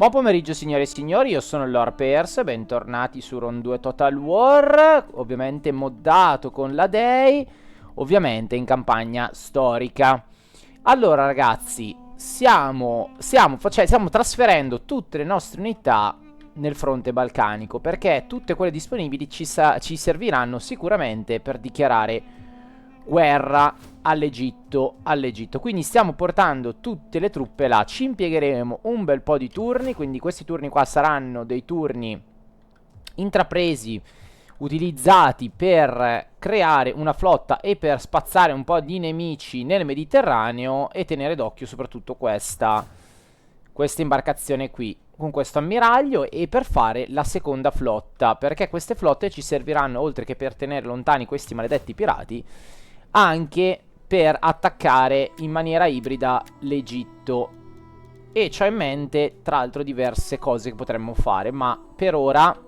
Buon pomeriggio signore e signori, io sono Lord Pierce, bentornati su Round 2 Total War, ovviamente moddato con la Day, ovviamente in campagna storica. Allora ragazzi, stiamo trasferendo tutte le nostre unità nel fronte balcanico, perché tutte quelle disponibili ci serviranno sicuramente per dichiarare guerra all'Egitto. Quindi stiamo portando tutte le truppe là. Ci impiegheremo un bel po' di turni, quindi questi turni qua saranno dei turni intrapresi, utilizzati per creare una flotta e per spazzare un po' di nemici nel Mediterraneo e tenere d'occhio soprattutto questa imbarcazione qui con questo ammiraglio, e per fare la seconda flotta, perché queste flotte ci serviranno, oltre che per tenere lontani questi maledetti pirati, anche per attaccare in maniera ibrida l'Egitto. E c'ho in mente tra l'altro diverse cose che potremmo fare, ma per ora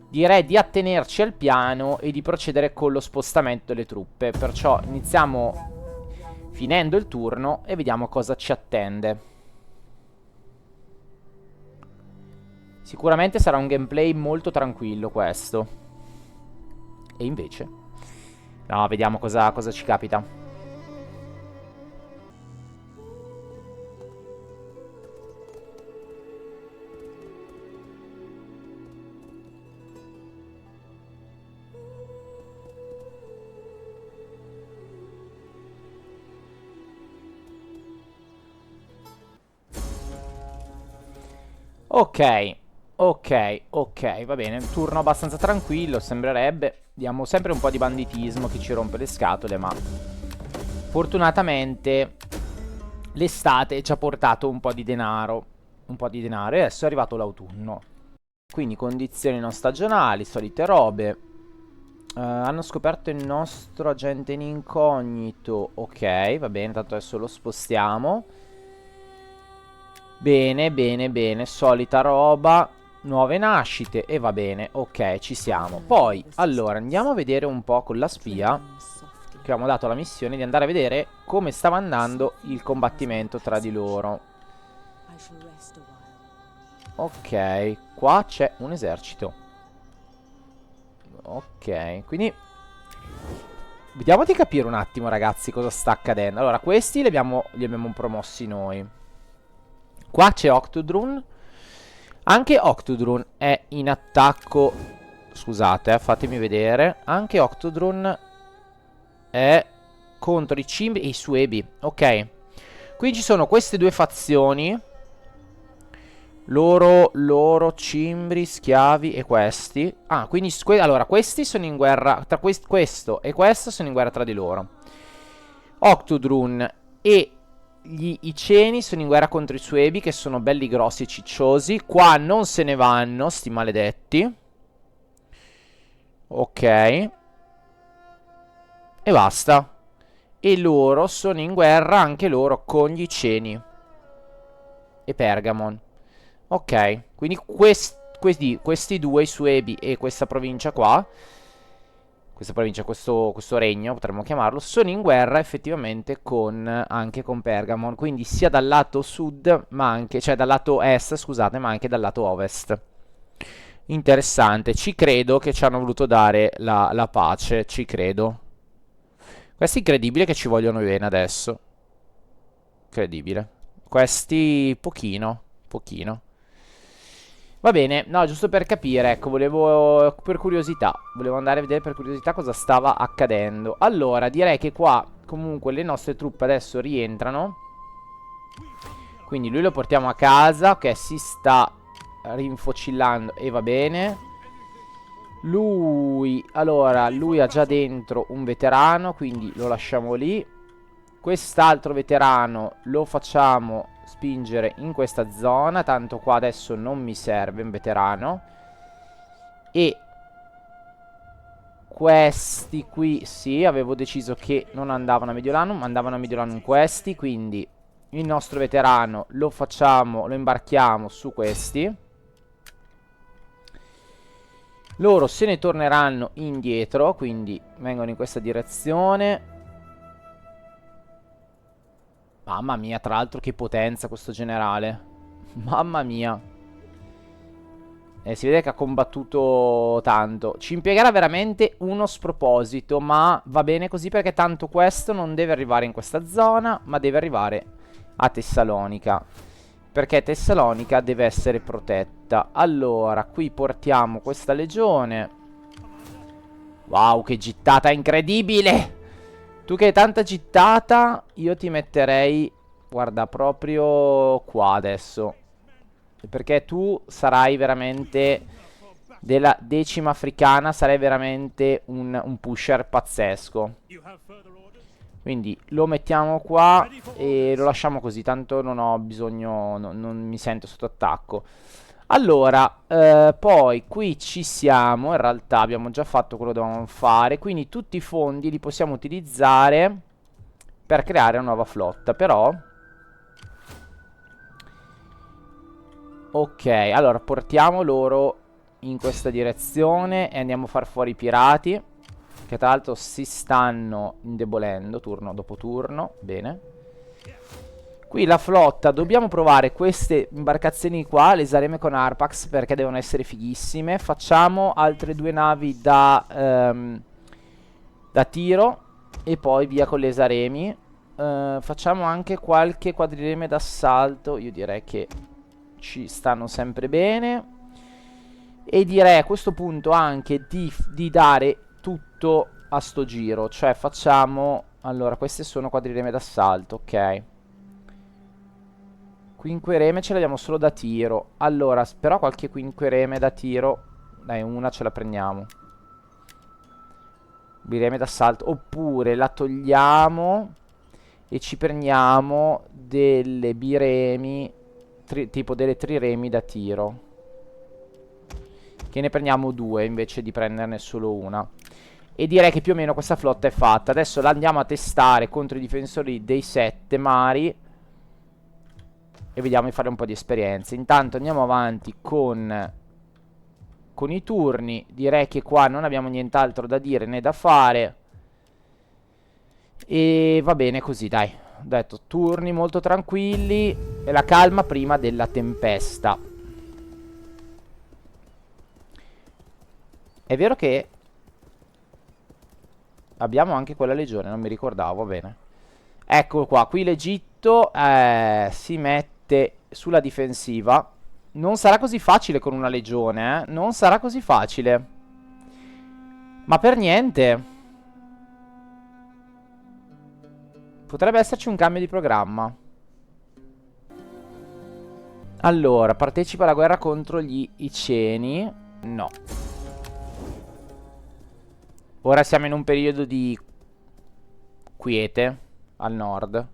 direi di attenerci al piano e di procedere con lo spostamento delle truppe. Perciò iniziamo finendo il turno e vediamo cosa ci attende. Sicuramente sarà un gameplay molto tranquillo questo. E invece no, vediamo cosa ci capita. Ok, va bene. Turno abbastanza tranquillo, sembrerebbe. Diamo sempre un po' di banditismo che ci rompe le scatole, ma fortunatamente l'estate ci ha portato un po' di denaro. E adesso è arrivato l'autunno. Quindi condizioni non stagionali, solite robe. Hanno scoperto il nostro agente in incognito. Ok, va bene, tanto adesso lo spostiamo. Bene, solita roba. Nuove nascite e va bene, ok, ci siamo. Poi, allora, andiamo a vedere un po' con la spia, che abbiamo dato la missione di andare a vedere come stava andando il combattimento tra di loro. Ok, qua c'è un esercito. Ok, quindi vediamo di capire un attimo, ragazzi, cosa sta accadendo. Allora, questi li abbiamo promossi noi. Qua c'è Octodrun. Anche Octodrun è in attacco. Scusate, fatemi vedere. Anche Octodrun è contro i Cimbri e i Suebi. Ok. Qui ci sono queste due fazioni. Loro, Cimbri, schiavi e questi. Ah, quindi allora, questi sono in guerra. Questo e questo sono in guerra tra di loro. Octodrun e gli Iceni sono in guerra contro i Suebi, che sono belli grossi e cicciosi. Qua non se ne vanno, sti maledetti. Ok. E basta. E loro sono in guerra anche loro con gli Iceni e Pergamon. Ok. Quindi questi due, i Suebi e questa provincia qua, questo regno, potremmo chiamarlo, sono in guerra effettivamente anche con Pergamon. Quindi sia dal lato sud, ma anche, cioè dal lato est, scusate, ma anche dal lato ovest. Interessante, ci credo che ci hanno voluto dare la pace, ci credo. Questo è incredibile che ci vogliono bene adesso. Incredibile. Questi, pochino. Va bene, no, giusto per capire, ecco, per curiosità, volevo andare a vedere per curiosità cosa stava accadendo. Allora, direi che qua, comunque, le nostre truppe adesso rientrano. Quindi lui lo portiamo a casa, ok, si sta rinfocillando e va bene. Allora, lui ha già dentro un veterano, quindi lo lasciamo lì. Quest'altro veterano lo facciamo spingere in questa zona, tanto qua adesso non mi serve un veterano. E questi qui, sì, avevo deciso che non andavano a Mediolanum, andavano a Mediolanum questi, quindi il nostro veterano lo imbarchiamo su questi. Loro se ne torneranno indietro, quindi vengono in questa direzione. Mamma mia, tra l'altro che potenza questo generale. Mamma mia. Si vede che ha combattuto tanto. Ci impiegherà veramente uno sproposito, ma va bene così perché tanto questo non deve arrivare in questa zona, ma deve arrivare a Tessalonica. Perché Tessalonica deve essere protetta. Allora, qui portiamo questa legione. Wow, che gittata incredibile! Tu che hai tanta gittata, io ti metterei, guarda, proprio qua adesso. Perché tu sarai veramente della 10ª africana, sarai veramente un pusher pazzesco. Quindi lo mettiamo qua e lo lasciamo così, tanto non ho bisogno, non mi sento sotto attacco. Allora, poi qui ci siamo, in realtà abbiamo già fatto quello che dovevamo fare, quindi tutti i fondi li possiamo utilizzare per creare una nuova flotta, però... Ok, allora portiamo loro in questa direzione e andiamo a far fuori i pirati, che tra l'altro si stanno indebolendo turno dopo turno. Bene. Qui la flotta, dobbiamo provare queste imbarcazioni qua, le esareme con Arpax perché devono essere fighissime. Facciamo altre 2 navi da tiro e poi via con le esaremi. Facciamo anche qualche quadrireme d'assalto, io direi che ci stanno sempre bene. E direi a questo punto anche di dare tutto a sto giro. Cioè facciamo... Allora, queste sono quadrireme d'assalto, ok. Quinquereme ce l'abbiamo solo da tiro. Allora, però qualche quinquereme da tiro... Dai, una ce la prendiamo. Bireme d'assalto. Oppure la togliamo e ci prendiamo delle biremi... tipo delle triremi da tiro. Che ne prendiamo 2 invece di prenderne solo una. E direi che più o meno questa flotta è fatta. Adesso la andiamo a testare contro i difensori dei 7 mari e vediamo di fare un po' di esperienza. Intanto andiamo avanti con i turni. Direi che qua non abbiamo nient'altro da dire né da fare. E va bene così, dai. Ho detto, turni molto tranquilli e la calma prima della tempesta. È vero che abbiamo anche quella legione, non mi ricordavo, va bene. Ecco qua, qui l'Egitto si mette sulla difensiva. Non sarà così facile con una legione, non sarà così facile. Ma per niente. Potrebbe esserci un cambio di programma. Allora, partecipa alla guerra contro gli Iceni. No. Ora siamo in un periodo di quiete al nord.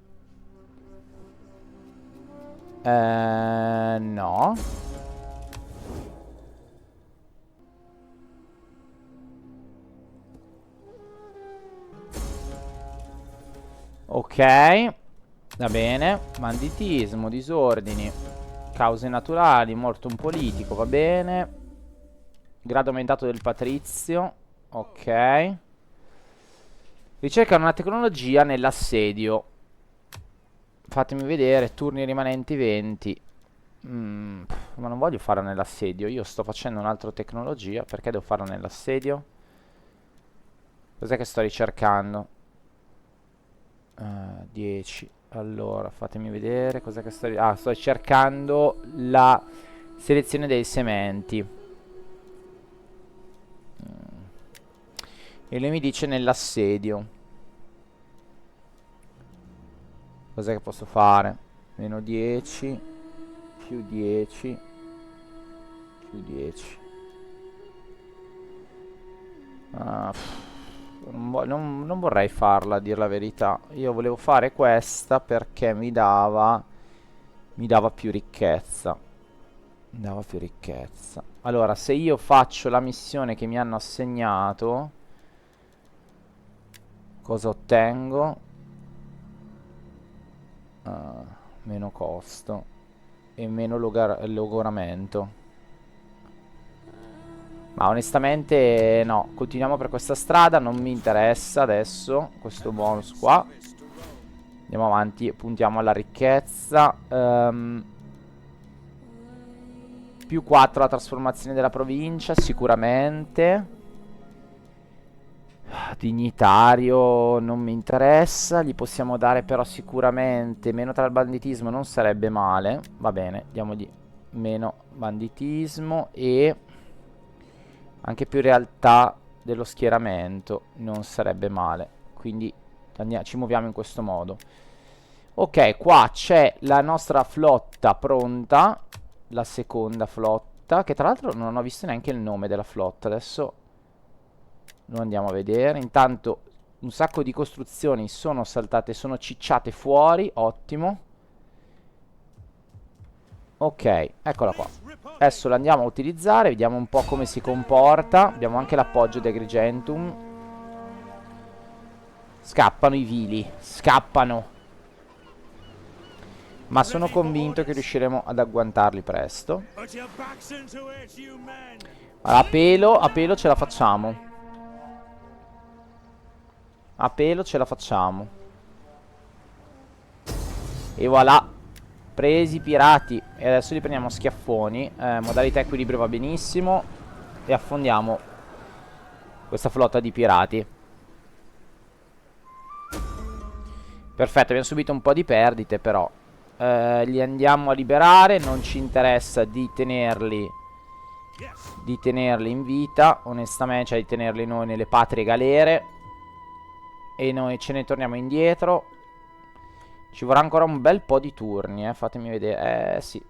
No. Ok. Va bene. Banditismo, disordini, cause naturali, morto un politico, va bene. Grado aumentato del patrizio. Ok. Ricercano una tecnologia nell'assedio. Fatemi vedere, turni rimanenti 20. Ma non voglio farla nell'assedio. Io sto facendo un'altra tecnologia. Perché devo farla nell'assedio? Cos'è che sto ricercando? 10. Allora, fatemi vedere. Cos'è che sto... Ah, sto cercando la selezione dei sementi. E lui mi dice nell'assedio. Cos'è che posso fare? Meno 10, più 10, più 10. Non vorrei farla, a dir la verità. Io volevo fare questa perché mi dava più ricchezza. Mi dava più ricchezza. Allora, se io faccio la missione che mi hanno assegnato, cosa ottengo? Meno costo e meno logoramento. Ma onestamente no, continuiamo per questa strada, non mi interessa adesso questo bonus qua. Andiamo avanti e puntiamo alla ricchezza. Più 4 la trasformazione della provincia, sicuramente. Dignitario non mi interessa. Gli possiamo dare però sicuramente meno tra il banditismo, non sarebbe male. Va bene, diamogli meno banditismo e anche più realtà dello schieramento, non sarebbe male. Quindi ci muoviamo in questo modo. Ok, qua c'è la nostra flotta pronta, la seconda flotta, che tra l'altro non ho visto neanche il nome della flotta. Adesso lo andiamo a vedere. Intanto un sacco di costruzioni sono saltate, sono cicciate fuori, ottimo. Ok, eccola qua. Adesso la andiamo a utilizzare, vediamo un po' come si comporta. Abbiamo anche l'appoggio di Agrigentum. Scappano i vili, scappano. Ma sono convinto che riusciremo ad agguantarli presto. Allora, a pelo ce la facciamo. A pelo ce la facciamo. E voilà. Presi i pirati. E adesso li prendiamo a schiaffoni. Modalità equilibrio va benissimo. E affondiamo questa flotta di pirati. Perfetto, abbiamo subito un po' di perdite però. Li andiamo a liberare. Non ci interessa di tenerli in vita, onestamente, cioè di tenerli noi nelle patrie galere. E noi ce ne torniamo indietro. Ci vorrà ancora un bel po' di turni, fatemi vedere. Sì,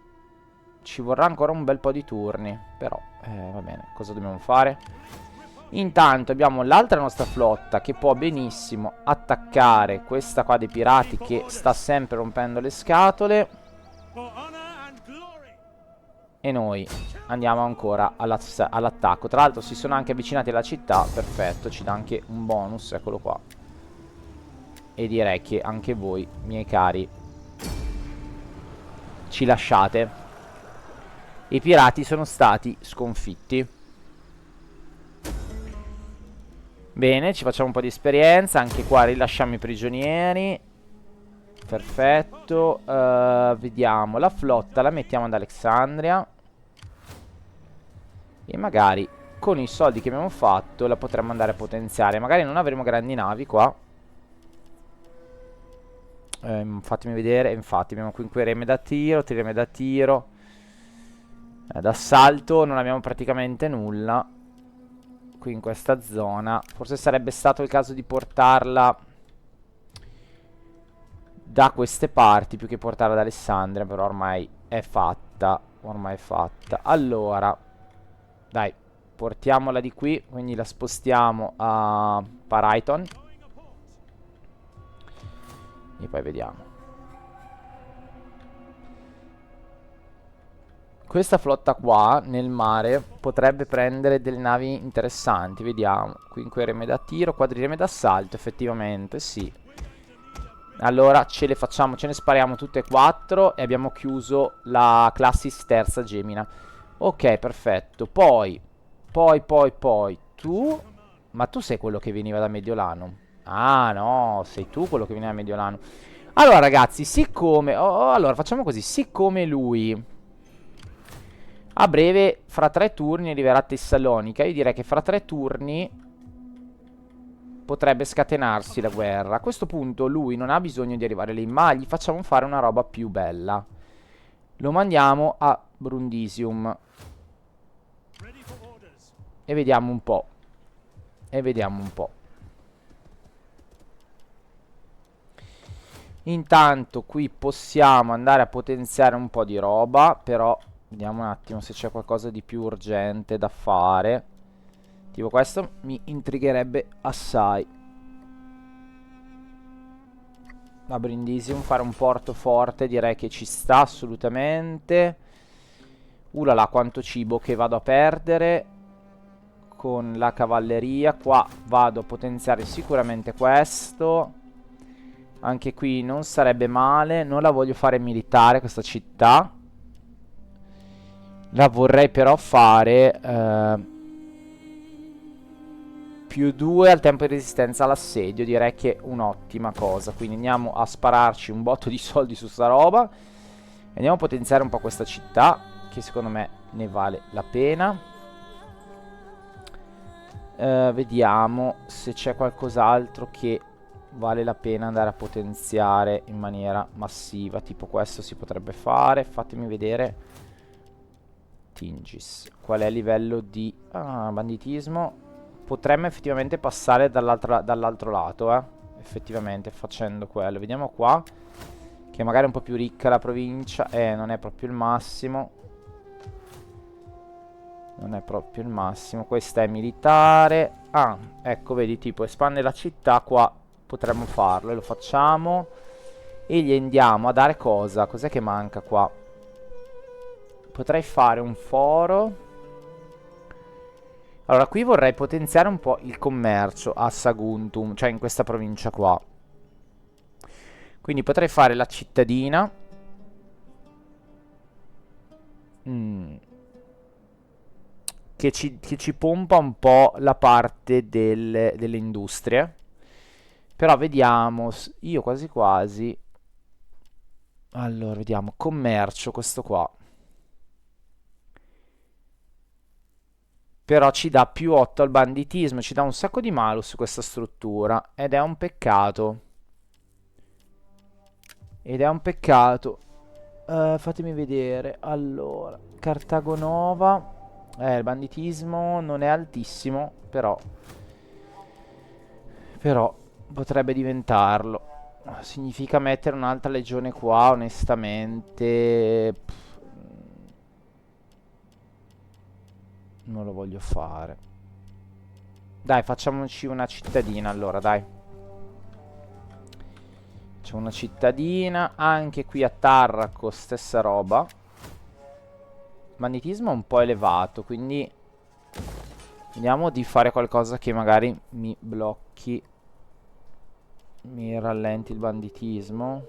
ci vorrà ancora un bel po' di turni. Però, va bene, cosa dobbiamo fare? Intanto abbiamo l'altra nostra flotta che può benissimo attaccare questa qua dei pirati che sta sempre rompendo le scatole. E noi andiamo ancora all'attacco. Tra l'altro si sono anche avvicinati alla città. Perfetto, ci dà anche un bonus, eccolo qua. E direi che anche voi, miei cari, ci lasciate. I pirati sono stati sconfitti. Bene, ci facciamo un po' di esperienza. Anche qua rilasciamo i prigionieri. Perfetto. Vediamo, la flotta la mettiamo ad Alexandria. E magari con i soldi che abbiamo fatto la potremmo andare a potenziare. Magari non avremo grandi navi qua. Fatemi vedere. Infatti abbiamo qui reme da tiro, trireme da tiro, d'assalto non abbiamo praticamente nulla qui in questa zona. Forse sarebbe stato il caso di portarla da queste parti più che portarla ad Alessandria. Però ormai è fatta. Ormai è fatta. Allora, dai, portiamola di qui. Quindi la spostiamo a Paraiton. E poi vediamo. Questa flotta qua nel mare potrebbe prendere delle navi interessanti. Vediamo. Quinquereme da tiro, quadrireme d'assalto. Effettivamente sì. Allora ce le facciamo, ce ne spariamo tutte e 4. E abbiamo chiuso la Classis terza Gemina. Ok, perfetto. Poi tu. Ma tu sei quello che veniva da Mediolano. Ah no, sei tu quello che viene da Mediolano. Allora ragazzi, siccome allora facciamo così. Siccome lui a breve, fra 3 turni, arriverà a Tessalonica, io direi che fra 3 turni potrebbe scatenarsi la guerra. A questo punto lui non ha bisogno di arrivare lì, ma gli facciamo fare una roba più bella. Lo mandiamo a Brundisium. E vediamo un po'. Intanto qui possiamo andare a potenziare un po' di roba. Però vediamo un attimo se c'è qualcosa di più urgente da fare. Tipo questo mi intrigherebbe assai. A Brindisium fare un porto forte direi che ci sta assolutamente. Ulala, quanto cibo che vado a perdere con la cavalleria. Qua vado a potenziare sicuramente questo. Anche qui non sarebbe male. Non la voglio fare militare questa città. La vorrei però fare +2 al tempo di resistenza all'assedio. Direi che è un'ottima cosa. Quindi andiamo a spararci un botto di soldi su sta roba. E andiamo a potenziare un po' questa città, che secondo me ne vale la pena. Vediamo se c'è qualcos'altro che vale la pena andare a potenziare in maniera massiva. Tipo questo si potrebbe fare. Fatemi vedere. Tingis. Qual è il livello di banditismo? Potremmo effettivamente passare dall'altro lato, effettivamente, facendo quello. Vediamo qua, che magari è un po' più ricca la provincia. Non è proprio il massimo. Non è proprio il massimo. Questa è militare. Ecco, vedi, tipo espande la città. Qua potremmo farlo e lo facciamo. E gli andiamo a dare cosa? Cos'è che manca qua? Potrei fare un foro. Allora, qui vorrei potenziare un po' il commercio a Saguntum, cioè in questa provincia qua. Quindi potrei fare la cittadina. Che ci pompa un po' la parte delle industrie. Però vediamo, io quasi quasi. Allora, vediamo, commercio, questo qua. Però ci dà più 8 al banditismo, ci dà un sacco di malus questa struttura. Ed è un peccato. Ed è un peccato. Fatemi vedere. Allora, Cartago Nova. Il banditismo non è altissimo, però potrebbe diventarlo. Significa mettere un'altra legione qua, onestamente. Non lo voglio fare. Dai, facciamoci una cittadina allora, dai. C'è una cittadina. Anche qui a Tarraco, stessa roba. Magnetismo è un po' elevato, quindi vediamo di fare qualcosa che magari mi blocchi, mi rallenti il banditismo.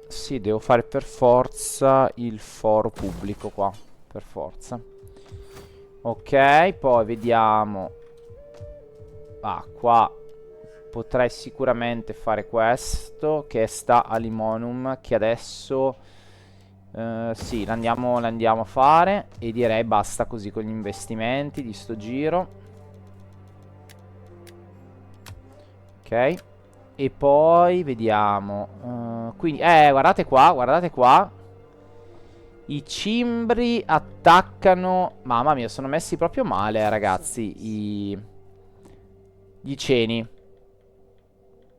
Sì, devo fare per forza il foro pubblico qua, per forza. Ok, poi vediamo. Qua potrei sicuramente fare questo, che sta a Limonum, che adesso sì, l'andiamo a fare. E direi basta così con gli investimenti di sto giro. Ok. E poi vediamo. Quindi, guardate qua, guardate qua. I cimbri attaccano. Mamma mia, sono messi proprio male, ragazzi. Gli ceni.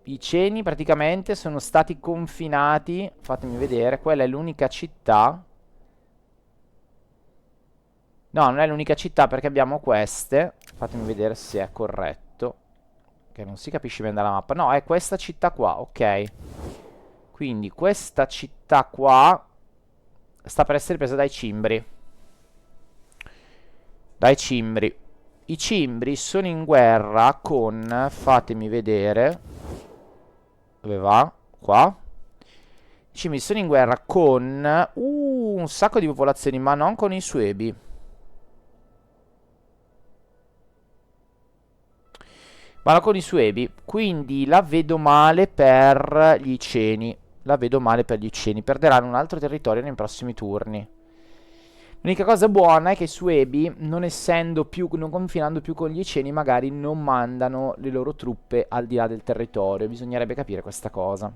I ceni praticamente sono stati confinati. Fatemi vedere. Quella è l'unica città. No, non è l'unica città perché abbiamo queste. Fatemi vedere se è corretto. Che non si capisce bene dalla mappa. No, è questa città qua, ok. Quindi questa città qua sta per essere presa dai cimbri. Dai cimbri. I cimbri sono in guerra con. Fatemi vedere. Dove va? Qua. I cimbri sono in guerra con. Un sacco di popolazioni, ma non con i suebi. Ma non con i suebi. Quindi la vedo male per gli ceni. La vedo male per gli ceni. Perderanno un altro territorio nei prossimi turni. L'unica cosa buona è che i Suebi, non essendo più, non confinando più con gli Iceni, magari non mandano le loro truppe al di là del territorio. Bisognerebbe capire questa cosa.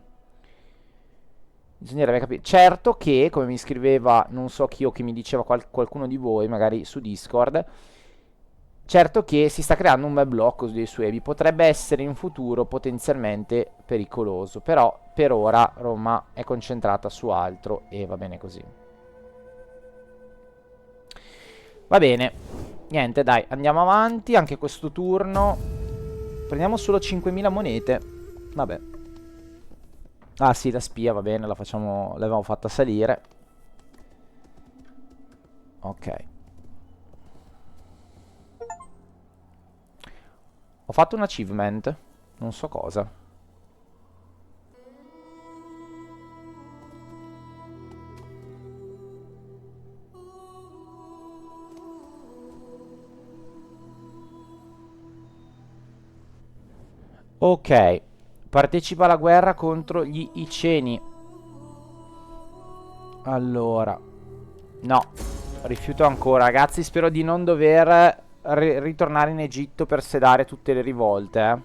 Bisognerebbe capire. Certo che, come mi scriveva, non so chi o chi mi diceva qualcuno di voi, magari su Discord, certo che si sta creando un bel blocco dei Suebi. Potrebbe essere in futuro potenzialmente pericoloso. Però per ora Roma è concentrata su altro e va bene così. Va bene. Niente, dai, andiamo avanti. Anche questo turno. Prendiamo solo 5.000 monete. Vabbè. Ah sì, la spia, va bene, la facciamo. L'avevamo fatta salire. Ok. Ho fatto un achievement. Non so cosa. Ok. Partecipa alla guerra contro gli Iceni. Allora, no, rifiuto ancora, ragazzi. Spero di non dover ritornare in Egitto per sedare tutte le rivolte,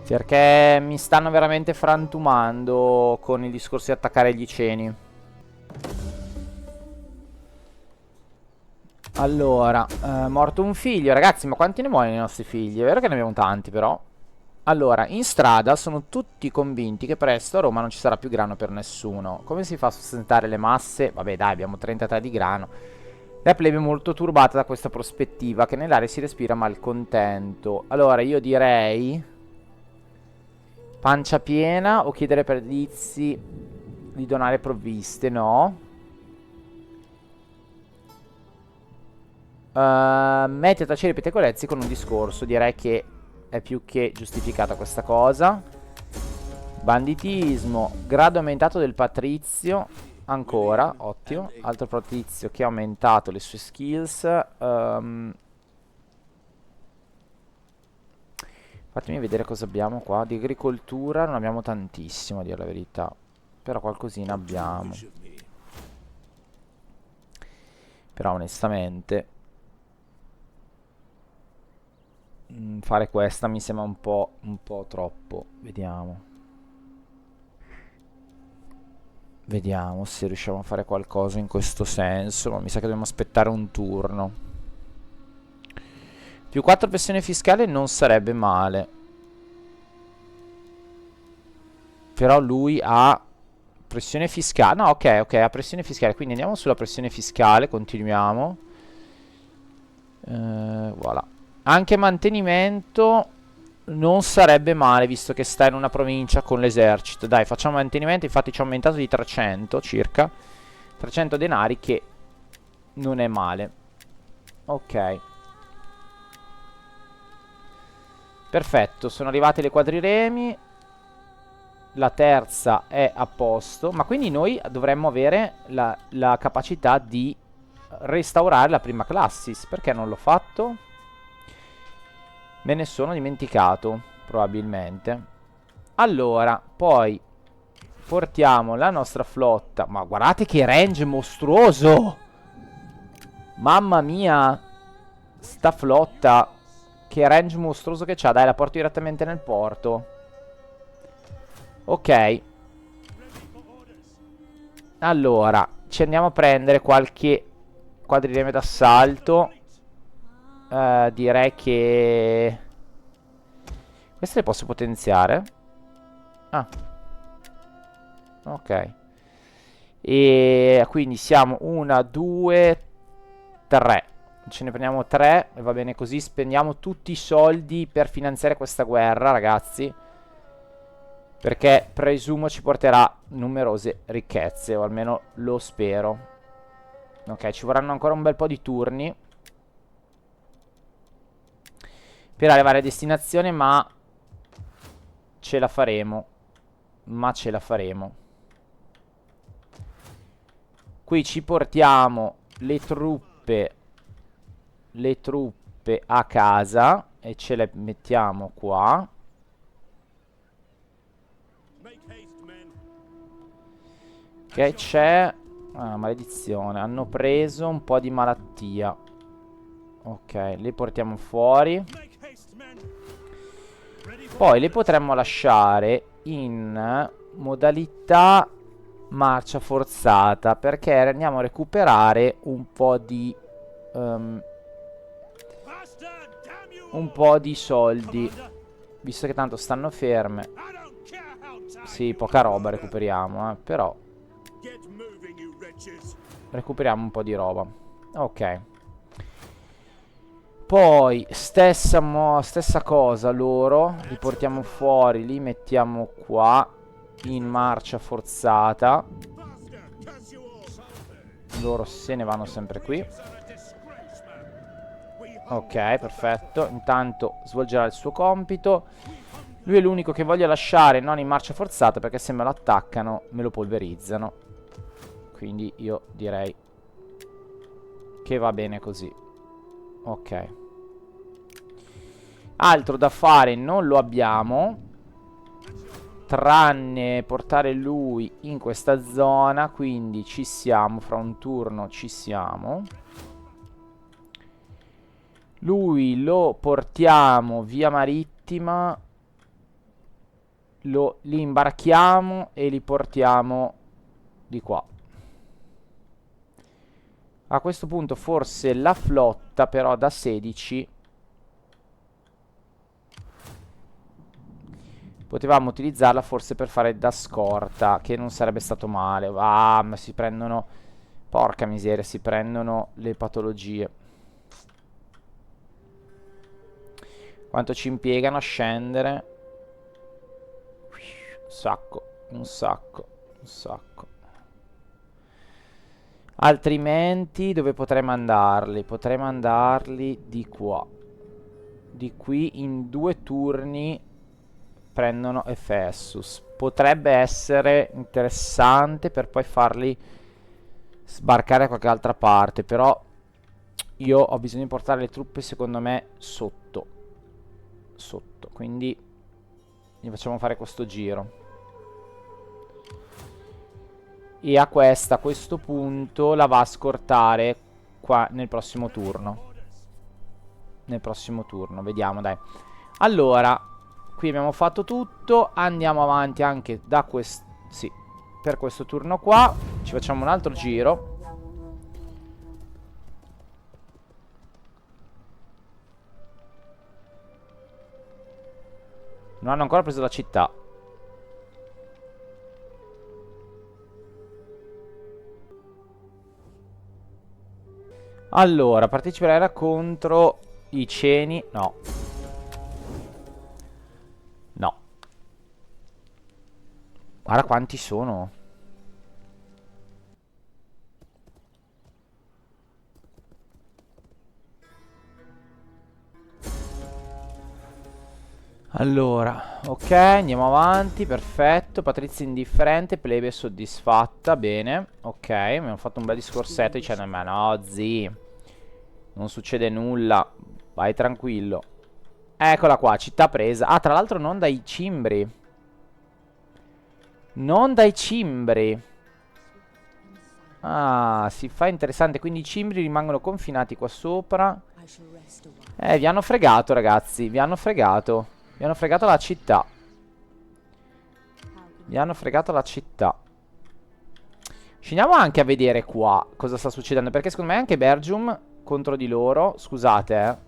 perché mi stanno veramente frantumando con il discorso di attaccare gli Iceni. Allora, morto un figlio. Ragazzi, ma quanti ne muoiono i nostri figli? È vero che ne abbiamo tanti, però. Allora, in strada sono tutti convinti che presto a Roma non ci sarà più grano per nessuno. Come si fa a sostentare le masse? Vabbè, dai, abbiamo 33 di grano. La plebe è molto turbata da questa prospettiva, che nell'aria si respira malcontento. Allora, io direi pancia piena o chiedere per Lizzi di donare provviste, no? Metti a tacere i pettegolezzi con un discorso. Direi che è più che giustificata questa cosa. Banditismo, grado aumentato del patrizio. Ancora, ottimo. Altro patrizio che ha aumentato le sue skills. Fatemi vedere cosa abbiamo qua. Di agricoltura non abbiamo tantissimo, a dire la verità. Però qualcosina abbiamo. Però onestamente fare questa mi sembra un po' troppo. Vediamo. Vediamo se riusciamo a fare qualcosa in questo senso. Ma mi sa che dobbiamo aspettare un turno. Più 4 pressione fiscale non sarebbe male. Però lui ha pressione fiscale. No, ok, ok, ha pressione fiscale. Quindi andiamo sulla pressione fiscale. Continuiamo. Voilà. Anche mantenimento non sarebbe male, visto che sta in una provincia con l'esercito. Dai, facciamo mantenimento. Infatti ci ha aumentato di 300 circa. 300 denari, che non è male. Ok. Perfetto, sono arrivate le quadriremi. La terza è a posto. Ma quindi noi dovremmo avere la capacità di restaurare la prima classis. Perché non l'ho fatto? Me ne sono dimenticato, probabilmente. Allora, poi portiamo la nostra flotta. Ma guardate che range mostruoso! Mamma mia! Sta flotta, che range mostruoso che c'ha. Dai, la porto direttamente nel porto. Ok. Allora, ci andiamo a prendere qualche quadrireme d'assalto. Direi che queste le posso potenziare. Ah, ok. E quindi siamo 1, 2, 3. Ce ne prendiamo 3 e va bene così. Spendiamo tutti i soldi per finanziare questa guerra, ragazzi, perché presumo ci porterà numerose ricchezze, o almeno lo spero. Ok, ci vorranno ancora un bel po' di turni per arrivare a destinazione, ma ce la faremo. Ma ce la faremo. Qui ci portiamo le truppe a casa e ce le mettiamo qua. Che c'è? Ah, maledizione. Hanno preso un po' di malattia. Ok, le portiamo fuori. Poi le potremmo lasciare in modalità marcia forzata, perché andiamo a recuperare un po' di soldi, visto che tanto stanno ferme. Sì, poca roba recuperiamo, però recuperiamo un po' di roba. Ok. Poi stessa cosa loro. Li portiamo fuori, li mettiamo qua in marcia forzata. Loro se ne vanno sempre qui. Ok, perfetto. Intanto svolgerà il suo compito. Lui è l'unico che voglio lasciare non in marcia forzata, perché se me lo attaccano me lo polverizzano. Quindi io direi che va bene così. Ok. Altro da fare non lo abbiamo. tranne portare lui in questa zona, quindi ci siamo, fra un turno ci siamo. Lui lo portiamo via marittima, li imbarchiamo e li portiamo di qua. A questo punto forse la flotta però da 16 potevamo utilizzarla forse per fare da scorta, che non sarebbe stato male. Ah, ma si prendono, porca miseria, si prendono le patologie. Quanto ci impiegano a scendere? Un sacco, un sacco, un sacco. Altrimenti dove potrei mandarli? Potrei mandarli di qua. Di qui in 2 turni prendono Efessus. Potrebbe essere interessante per poi farli sbarcare da qualche altra parte. Però io ho bisogno di portare le truppe secondo me sotto. Sotto. Quindi gli facciamo fare questo giro. E a questo punto la va a scortare qua nel prossimo turno. Nel prossimo turno, vediamo dai. Allora, qui abbiamo fatto tutto. Andiamo avanti anche da questo, sì, per questo turno qua. Ci facciamo un altro giro. Non hanno ancora preso la città. Allora, parteciperà contro i Ceni. No. No. Guarda quanti sono. Allora, ok, andiamo avanti, perfetto. Patrizia indifferente, plebe soddisfatta, bene. Ok, abbiamo fatto un bel discorsetto dicendo, ma no, zi, non succede nulla, vai tranquillo. Eccola qua, città presa. Ah, tra l'altro non dai cimbri. Non dai cimbri. Ah, si fa interessante, quindi i cimbri rimangono confinati qua sopra. Vi hanno fregato, ragazzi, vi hanno fregato. Vi hanno fregato la città. Vi hanno fregato la città. Scendiamo anche a vedere qua cosa sta succedendo, perché secondo me anche Bergium contro di loro. Scusate,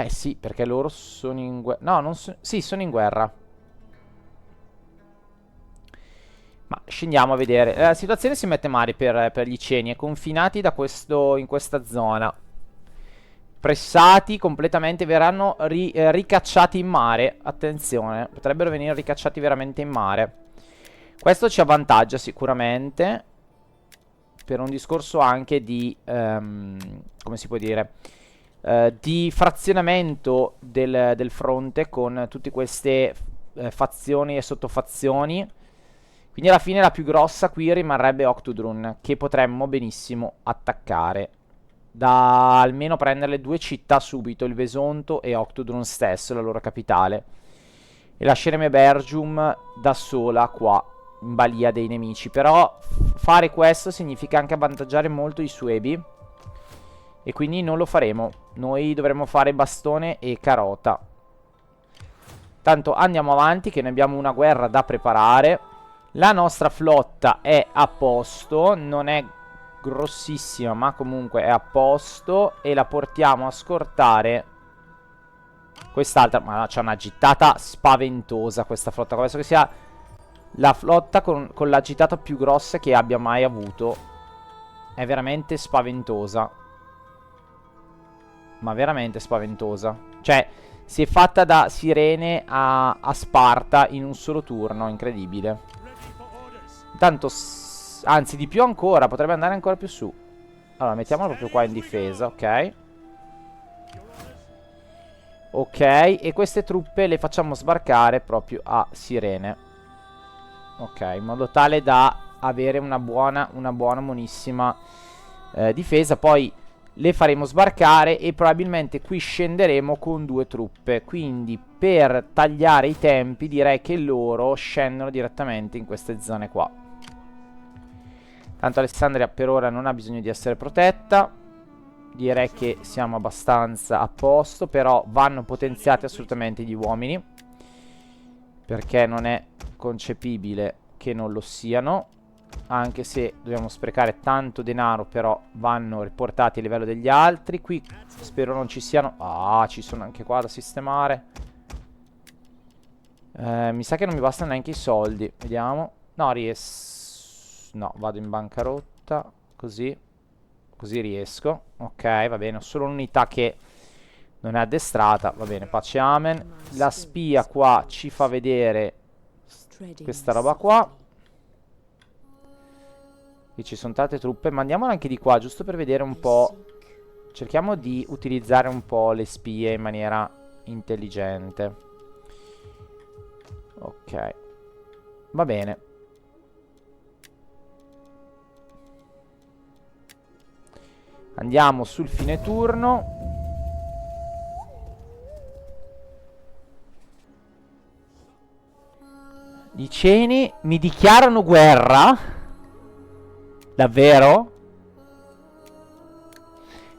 sì, perché loro sono in guerra. No, non so. Sì, sono in guerra. Ma scendiamo a vedere. La situazione si mette male per gli Ceni. È confinati da questo, in questa zona. Pressati completamente. Verranno ricacciati in mare. Attenzione, potrebbero venire ricacciati veramente in mare. Questo ci avvantaggia sicuramente, per un discorso anche di come si può dire, di frazionamento del fronte con tutte queste fazioni e sottofazioni. Quindi alla fine la più grossa qui rimarrebbe Octodrun, che potremmo benissimo attaccare. Da almeno prendere le 2 città subito, il Vesonto e Octodrun stesso, la loro capitale. E lasceremo Bergium da sola qua, in balia dei nemici. Però fare questo significa anche avvantaggiare molto i Suebi. E quindi non lo faremo. Noi dovremo fare bastone e carota. Tanto andiamo avanti, che noi abbiamo una guerra da preparare. La nostra flotta è a posto, non è grossissima ma comunque è a posto. E la portiamo a scortare quest'altra. Ma c'è una gittata spaventosa questa flotta. Penso che sia la flotta con la gittata più grossa che abbia mai avuto. È veramente spaventosa. Ma veramente spaventosa. Cioè, si è fatta da Sirene a Sparta in un solo turno, incredibile. Tanto, anzi di più ancora, potrebbe andare ancora più su. Allora, mettiamolo proprio qua in difesa, ok. Ok, e queste truppe le facciamo sbarcare proprio a Sirene. Ok, in modo tale da avere una buona buonissima difesa. Poi le faremo sbarcare e probabilmente qui scenderemo con 2 truppe. Quindi per tagliare i tempi direi che loro scendono direttamente in queste zone qua. Tanto Alessandria per ora non ha bisogno di essere protetta. Direi che siamo abbastanza a posto, però vanno potenziati assolutamente gli uomini, perché non è concepibile che non lo siano. Anche se dobbiamo sprecare tanto denaro, però vanno riportati a livello degli altri. Qui spero non ci siano... Ah, ci sono anche qua da sistemare. Mi sa che non mi bastano neanche i soldi. Vediamo. No, no, vado in bancarotta. Così. Così riesco. Ok, va bene. Ho solo un'unità che non è addestrata. Va bene, pace amen. La spia qua ci fa vedere questa roba qua. Qui ci sono tante truppe. Mandiamole anche di qua, giusto per vedere un po'. Cerchiamo di utilizzare un po' le spie in maniera intelligente. Ok. Va bene. Andiamo sul fine turno. I Ceni mi dichiarano guerra? Davvero?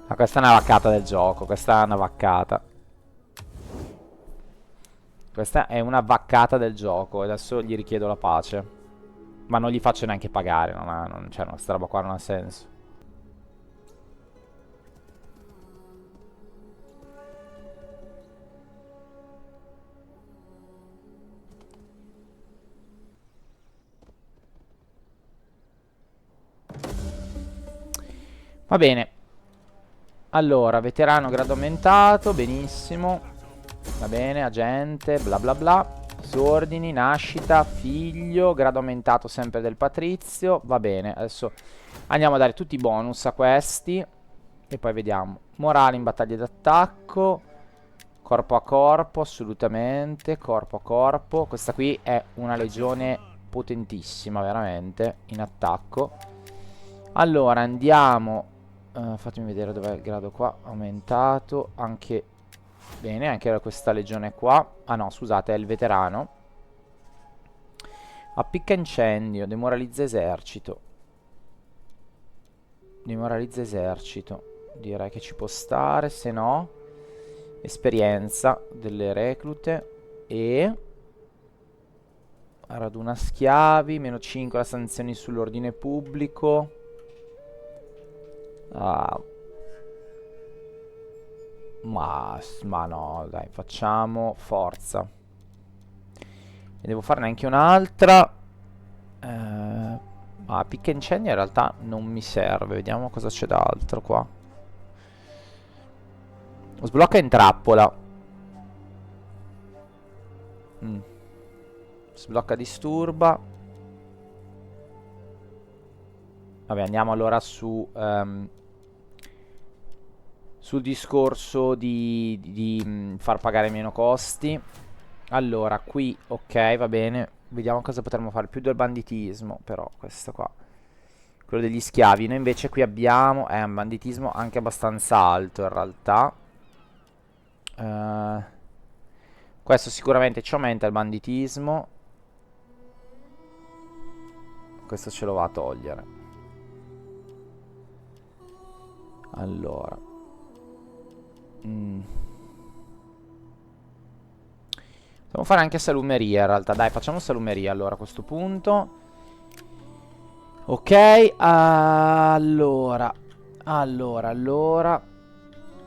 Ma questa è una vaccata del gioco. Questa è una vaccata. Questa è una vaccata del gioco. Adesso gli richiedo la pace. Ma non gli faccio neanche pagare. Cioè, questa roba qua non ha senso. Va bene. Allora, veterano grado aumentato. Benissimo. Va bene, agente, bla bla bla. Sordini, nascita, figlio, grado aumentato sempre del patrizio. Va bene, adesso andiamo a dare tutti i bonus a questi. E poi vediamo. Morale in battaglia d'attacco. Corpo a corpo, assolutamente. Corpo a corpo. Questa qui è una legione potentissima, veramente, in attacco. Allora, andiamo... fatemi vedere dov'è il grado qua. Aumentato. Anche... Bene, anche questa legione qua. Ah no, scusate, è il veterano. Appicca incendio. Demoralizza esercito. Demoralizza esercito. Direi che ci può stare, se no... Esperienza delle reclute. E... raduna schiavi. Meno 5 la sanzioni sull'ordine pubblico. Ah... Ma no, dai, facciamo forza. Ne devo farne anche un'altra. Picca incendio in realtà non mi serve. Vediamo cosa c'è d'altro qua. Sblocca in trappola. Sblocca disturba. Vabbè, andiamo allora su... sul discorso di far pagare meno costi. Allora, qui, ok, va bene. Vediamo cosa potremmo fare. Più del banditismo, però, questo qua. Quello degli schiavi. Noi invece qui abbiamo... un banditismo anche abbastanza alto, in realtà. Questo sicuramente ci aumenta il banditismo. Questo ce lo va a togliere. Allora... Possiamo fare anche salumeria in realtà. Dai, facciamo salumeria allora a questo punto. Ok, allora.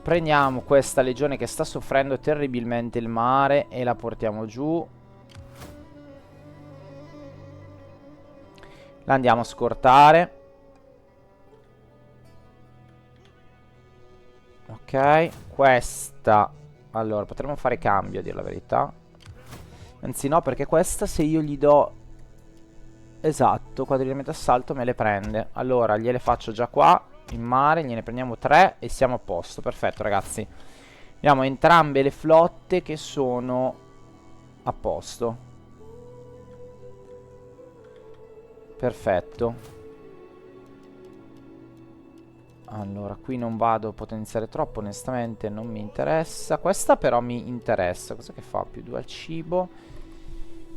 Prendiamo questa legione che sta soffrendo terribilmente il mare e la portiamo giù. La andiamo a scortare. Ok, questa... Allora, potremmo fare cambio, a dire la verità. Anzi no, perché questa se io gli do... Esatto, quadrillamento assalto me le prende. Allora, gliele faccio già qua, in mare, gliene prendiamo 3 e siamo a posto. Perfetto, ragazzi. Abbiamo entrambe le flotte che sono a posto. Perfetto. Allora, qui non vado a potenziare troppo, onestamente non mi interessa. Questa però mi interessa. Cosa che fa? Più 2 al cibo.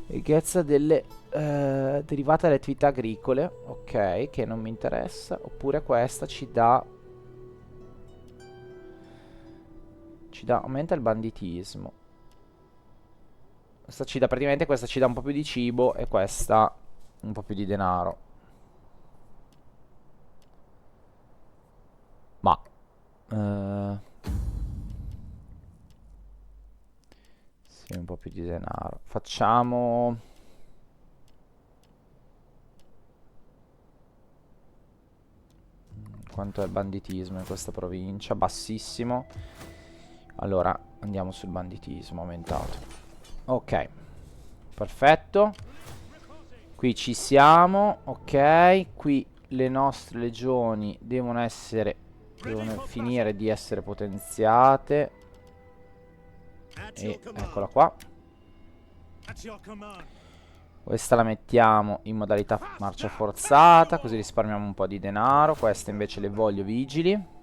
Ricchezza delle derivate dalle attività agricole. Ok, che non mi interessa. Oppure questa ci dà... aumenta il banditismo. Questa ci dà praticamente, questa ci dà un po' più di cibo e questa un po' più di denaro. Ma sì, un po' più di denaro. Facciamo... Quanto è il banditismo in questa provincia? Bassissimo. Allora, andiamo sul banditismo aumentato. Ok, perfetto. Qui ci siamo. Ok, qui le nostre legioni devono finire di essere potenziate. E eccola qua. Questa la mettiamo in modalità marcia forzata, così risparmiamo un po' di denaro. Queste invece le voglio vigili.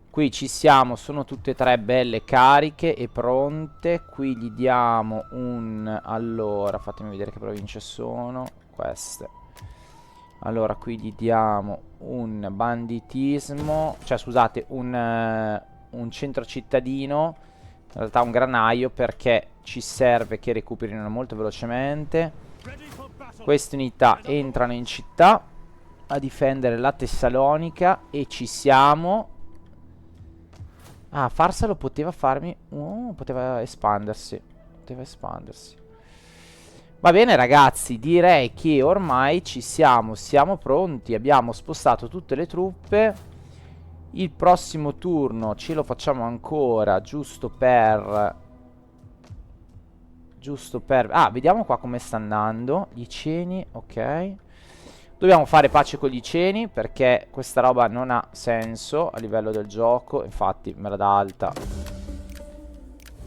Qui ci siamo, sono tutte e tre belle cariche e pronte. Qui gli diamo un... Allora, fatemi vedere che province sono. Queste. Allora, qui gli diamo un banditismo. Cioè, scusate, un centro cittadino. In realtà un granaio, perché ci serve che recuperino molto velocemente. Queste unità entrano in città a difendere la Tessalonica. E ci siamo. Ah, Farsalo poteva farmi... poteva espandersi. Poteva espandersi. Va bene ragazzi, direi che ormai ci siamo. Siamo pronti. Abbiamo spostato tutte le truppe. Il prossimo turno ce lo facciamo ancora, giusto per... Ah, vediamo qua come sta andando. Gli Iceni, ok. Dobbiamo fare pace con gli Iceni, perché questa roba non ha senso a livello del gioco. Infatti me la dà alta.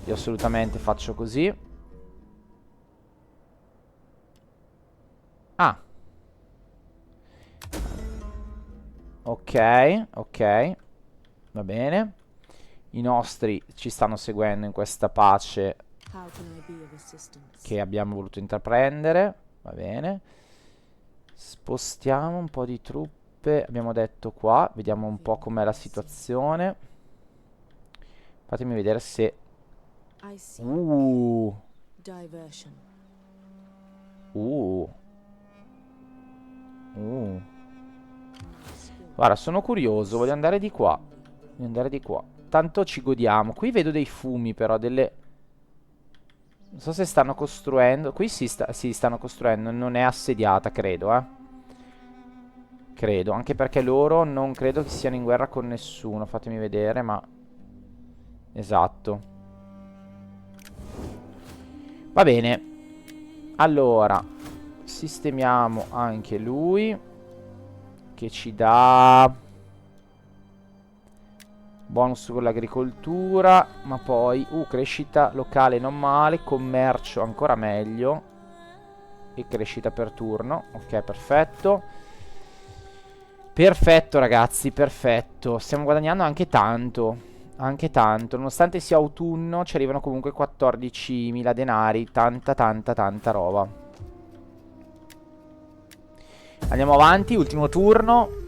Io assolutamente faccio così. Ah. Ok, ok. Va bene. I nostri ci stanno seguendo in questa pace che abbiamo voluto intraprendere. Va bene. Spostiamo un po' di truppe. Abbiamo detto qua. Vediamo un po' com'è la situazione. Fatemi vedere se... Uh. Guarda, sono curioso. Voglio andare di qua. Voglio andare di qua. Tanto ci godiamo. Qui vedo dei fumi però, delle... Non so se stanno costruendo. Qui si stanno costruendo. Non è assediata, credo, Credo. Anche perché loro non credo che siano in guerra con nessuno. Fatemi vedere, ma... Esatto. Va bene. Allora, sistemiamo anche lui, che ci dà bonus con l'agricoltura. Ma poi crescita locale non male. Commercio ancora meglio. E crescita per turno. Ok, perfetto. Perfetto ragazzi, perfetto. Stiamo guadagnando anche tanto. Anche tanto. Nonostante sia autunno, ci arrivano comunque 14.000 denari. Tanta, tanta, tanta roba. Andiamo avanti, ultimo turno.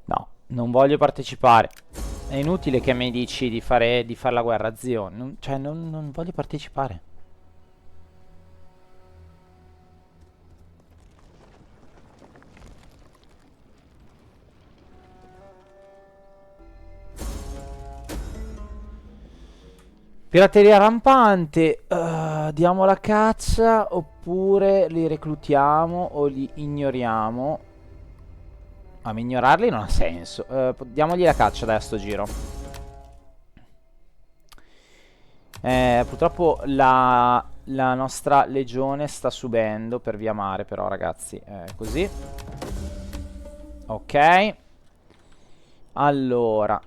No, non voglio partecipare. È inutile che mi dici di fare la guerra, zio. Cioè, non voglio partecipare. Pirateria rampante. Diamo la caccia. Oppure li reclutiamo o li ignoriamo. Ah, ma ignorarli non ha senso. Diamogli la caccia dai a sto giro. Purtroppo la nostra legione sta subendo per via mare, però ragazzi, così. Ok. Allora,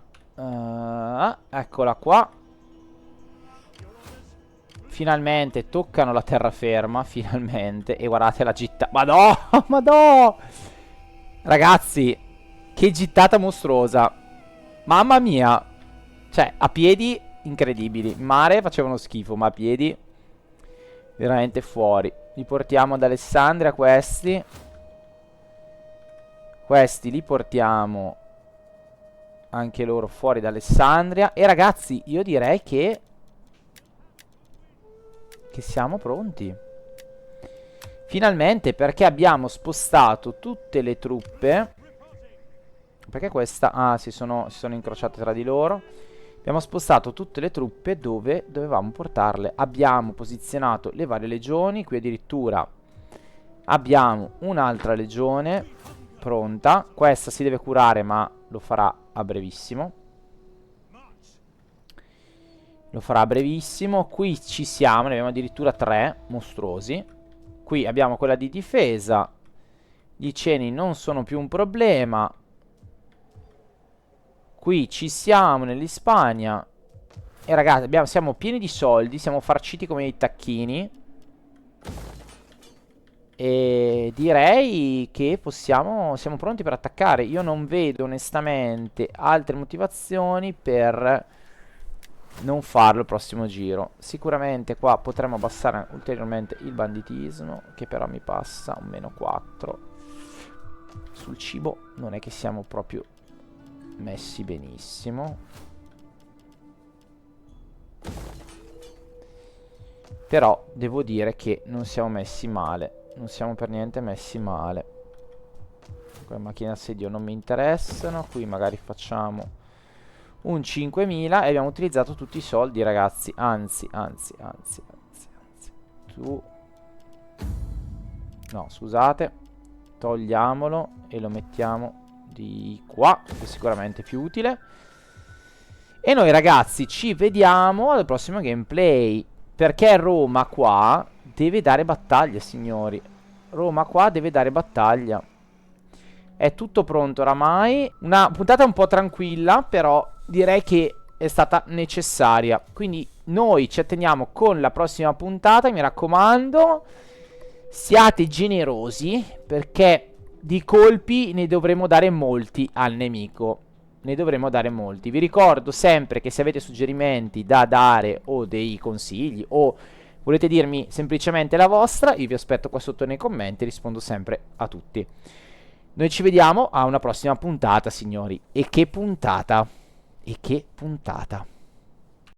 eccola qua. Finalmente toccano la terraferma, finalmente. E guardate la gittata. Madò, madò. Ragazzi, che gittata mostruosa. Mamma mia. Cioè, a piedi incredibili. In mare facevano schifo, ma a piedi veramente fuori. Li portiamo ad Alessandria questi. Questi li portiamo anche loro fuori da Alessandria. E ragazzi, io direi che siamo pronti. Finalmente, perché abbiamo spostato tutte le truppe. Perché questa... Ah, si sono incrociate tra di loro. Abbiamo spostato tutte le truppe dove dovevamo portarle. Abbiamo posizionato le varie legioni. Qui addirittura abbiamo un'altra legione pronta. Questa si deve curare, ma lo farà a brevissimo. Lo farà a brevissimo. Qui ci siamo, ne abbiamo addirittura 3 mostruosi. Qui abbiamo quella di difesa. Gli ceni non sono più un problema. Qui ci siamo nell'Ispagna. E ragazzi, siamo pieni di soldi. Siamo farciti come dei tacchini. E direi che siamo pronti per attaccare. Io non vedo onestamente altre motivazioni per non farlo il prossimo giro. Sicuramente qua potremmo abbassare ulteriormente il banditismo, che però mi passa un -4. Sul cibo non è che siamo proprio messi benissimo. Però devo dire che non siamo messi male. Non siamo per niente messi male. Quelle macchine d'assedio non mi interessano. Qui magari facciamo un 5.000 e abbiamo utilizzato tutti i soldi, ragazzi. Anzi. Tu... No, scusate. Togliamolo e lo mettiamo di qua, che è sicuramente più utile. E noi, ragazzi, ci vediamo al prossimo gameplay. Perché Roma qua deve dare battaglia, signori. Roma qua deve dare battaglia. È tutto pronto oramai. Una puntata un po' tranquilla, però direi che è stata necessaria. Quindi noi ci atteniamo con la prossima puntata. Mi raccomando, siate generosi, perché di colpi ne dovremo dare molti al nemico. Ne dovremo dare molti. Vi ricordo sempre che se avete suggerimenti da dare o dei consigli o volete dirmi semplicemente la vostra, io vi aspetto qua sotto nei commenti e rispondo sempre a tutti. Noi ci vediamo a una prossima puntata, signori. E che puntata! E che puntata!